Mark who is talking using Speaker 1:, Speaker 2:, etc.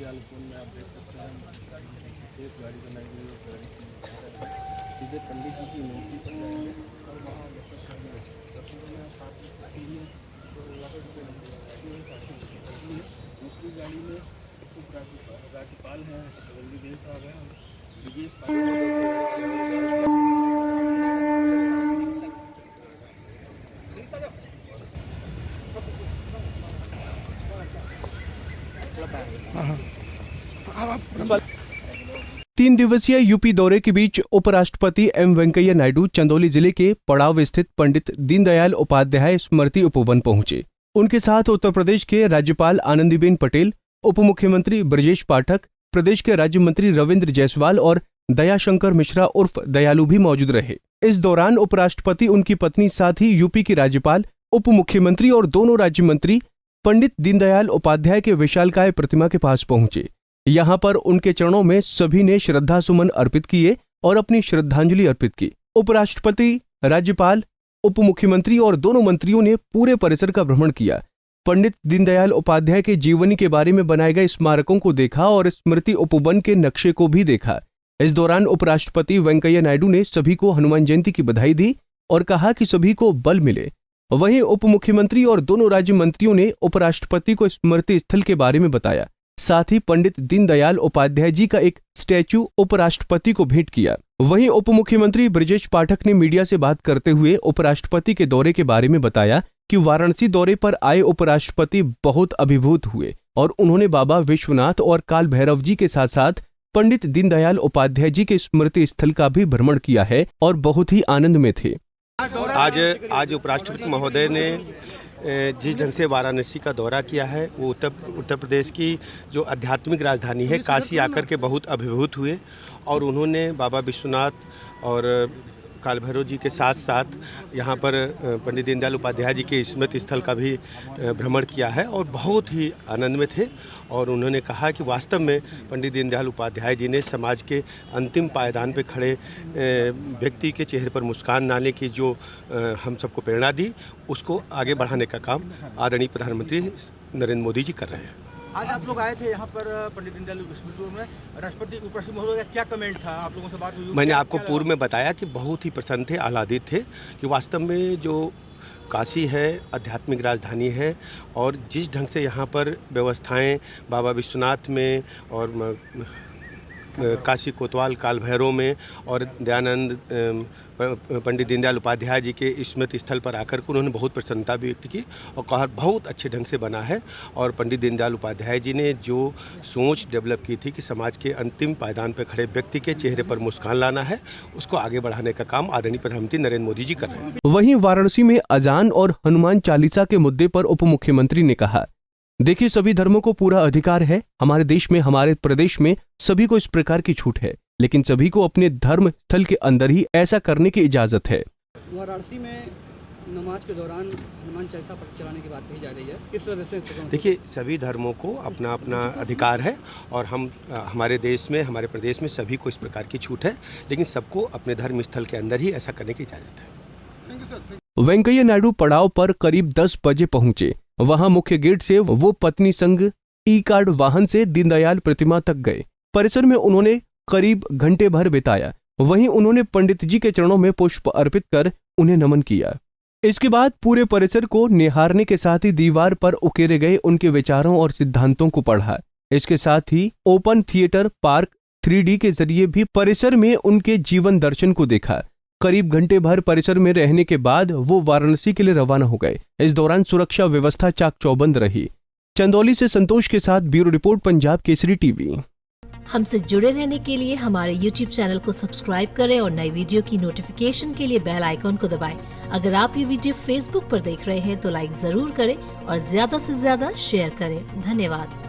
Speaker 1: पुल में आप देख सकते हैं एक गाड़ी बनाई गई है, गाड़ी सीधे पंडित जी की मूर्ति पर जाएंगे और वहाँ दूसरी गाड़ी में उप राज्यपाल हैं रंजीत साहब हैं,
Speaker 2: तीन दिवसीय यूपी दौरे के बीच उपराष्ट्रपति एम वेंकैया नायडू चंदौली जिले के पड़ाव स्थित पंडित दीनदयाल उपाध्याय स्मृति उपवन पहुंचे। उनके साथ उत्तर प्रदेश के राज्यपाल आनंदीबेन पटेल, उप मुख्यमंत्री ब्रजेश पाठक, प्रदेश के राज्य मंत्री रविंद्र जायसवाल और दयाशंकर मिश्रा उर्फ दयालु भी मौजूद रहे। इस दौरान उपराष्ट्रपति, उनकी पत्नी, साथ ही यूपी की राज्यपाल, उप मुख्यमंत्री और दोनों राज्य मंत्री पंडित दीनदयाल उपाध्याय के विशालकाय प्रतिमा के पास पहुंचे। यहाँ पर उनके चरणों में सभी ने श्रद्धा सुमन अर्पित किए और अपनी श्रद्धांजलि अर्पित की। उपराष्ट्रपति, राज्यपाल, उप मुख्यमंत्री और दोनों मंत्रियों ने पूरे परिसर का भ्रमण किया, पंडित दीनदयाल उपाध्याय के जीवनी के बारे में बनाए गए स्मारकों को देखा और स्मृति उपवन के नक्शे को भी देखा। इस दौरान उपराष्ट्रपति वेंकैया नायडू ने सभी को हनुमान जयंती की बधाई दी और कहा कि सभी को बल मिले। वहीं उप मुख्यमंत्री और दोनों राज्य मंत्रियों ने उपराष्ट्रपति को स्मृति स्थल के बारे में बताया। साथ ही पंडित दीनदयाल उपाध्याय जी का एक स्टैच्यू उपराष्ट्रपति को भेंट किया। वहीं उप मुख्यमंत्री ब्रजेश पाठक ने मीडिया से बात करते हुए उपराष्ट्रपति के दौरे के बारे में बताया कि वाराणसी दौरे पर आए उपराष्ट्रपति बहुत अभिभूत हुए और उन्होंने बाबा विश्वनाथ और काल भैरव जी के साथ साथ पंडित दीनदयाल उपाध्याय जी के स्मृति स्थल का भी भ्रमण किया है और बहुत ही आनंद में थे।
Speaker 3: आज उपराष्ट्रपति महोदय ने जिस ढंग से वाराणसी का दौरा किया है, वो उत्तर प्रदेश की जो आध्यात्मिक राजधानी है काशी आकर के बहुत अभिभूत हुए और उन्होंने बाबा विश्वनाथ और काल भैरव जी के साथ साथ यहाँ पर पंडित दीनदयाल उपाध्याय जी के स्मृति स्थल का भी भ्रमण किया है और बहुत ही आनंद में थे। और उन्होंने कहा कि वास्तव में पंडित दीनदयाल उपाध्याय जी ने समाज के अंतिम पायदान पर खड़े व्यक्ति के चेहरे पर मुस्कान लाने की जो हम सबको प्रेरणा दी, उसको आगे बढ़ाने का काम आदरणीय प्रधानमंत्री नरेंद्र मोदी जी कर रहे हैं।
Speaker 4: आज आप लोग आए थे यहाँ पर पंडित दीनदयाल स्मृति में, राष्ट्रपति उपराष्ट्रपति महोदय का क्या कमेंट था? आप लोगों से बात हुई?
Speaker 3: मैंने आपको पूर्व में बताया कि बहुत ही प्रसन्न थे, आह्लादित थे कि वास्तव में जो काशी है आध्यात्मिक राजधानी है और जिस ढंग से यहाँ पर व्यवस्थाएं बाबा विश्वनाथ में और काशी कोतवाल काल भैरव में और दयानंद पंडित दीनदयाल उपाध्याय जी के स्मृति स्थल पर आकर के उन्होंने बहुत प्रसन्नता व्यक्त की और कहा बहुत अच्छे ढंग से बना है। और पंडित दीनदयाल उपाध्याय जी ने जो सोच डेवलप की थी कि समाज के अंतिम पायदान पर खड़े व्यक्ति के चेहरे पर मुस्कान लाना है, उसको आगे बढ़ाने का काम आदरणीय प्रधानमंत्री नरेंद्र मोदी जी कर रहे हैं।
Speaker 2: वहीं वाराणसी में अजान और हनुमान चालीसा के मुद्दे पर उप मुख्यमंत्री ने कहा, देखिए सभी धर्मों को पूरा अधिकार है। हमारे देश में, हमारे प्रदेश में सभी को इस प्रकार की छूट है, लेकिन सभी को अपने धर्म स्थल के अंदर ही ऐसा करने की इजाजत है।
Speaker 4: वाराणसी में नमाज के दौरान हनुमान चालीसा चलाने की बात कही जा रही है, किस वजह से?
Speaker 3: देखिए सभी धर्मों को अपना अपना अधिकार है और हम हमारे देश में, हमारे प्रदेश में सभी को इस प्रकार की छूट है, लेकिन सबको अपने धर्म स्थल के अंदर ही ऐसा करने की इजाजत है।
Speaker 2: वेंकैया नायडू पड़ाव पर करीब 10 बजे पहुंचे। वहां मुख्य गेट से वो पत्नी संग ई कार्ड वाहन से दीनदयाल प्रतिमा तक गए। परिसर में उन्होंने करीब घंटे भर बिताया। वहीं उन्होंने पंडित जी के चरणों में पुष्प अर्पित कर उन्हें नमन किया। इसके बाद पूरे परिसर को निहारने के साथ ही दीवार पर उकेरे गए उनके विचारों और सिद्धांतों को पढ़ा। इसके साथ ही ओपन थिएटर पार्क 3D के जरिए भी परिसर में उनके जीवन दर्शन को देखा। करीब घंटे भर परिसर में रहने के बाद वो वाराणसी के लिए रवाना हो गए। इस दौरान सुरक्षा व्यवस्था चाक चौबंद रही। चंदौली से संतोष के साथ bureau report, Punjab Kesari TV.
Speaker 5: हमसे जुड़े रहने के लिए हमारे YouTube चैनल को सब्सक्राइब करें और नई वीडियो की नोटिफिकेशन के लिए बेल आइकॉन को दबाएं। अगर आप ये वीडियो Facebook पर देख रहे हैं तो लाइक जरूर करें और ज्यादा से ज्यादा शेयर करें। धन्यवाद।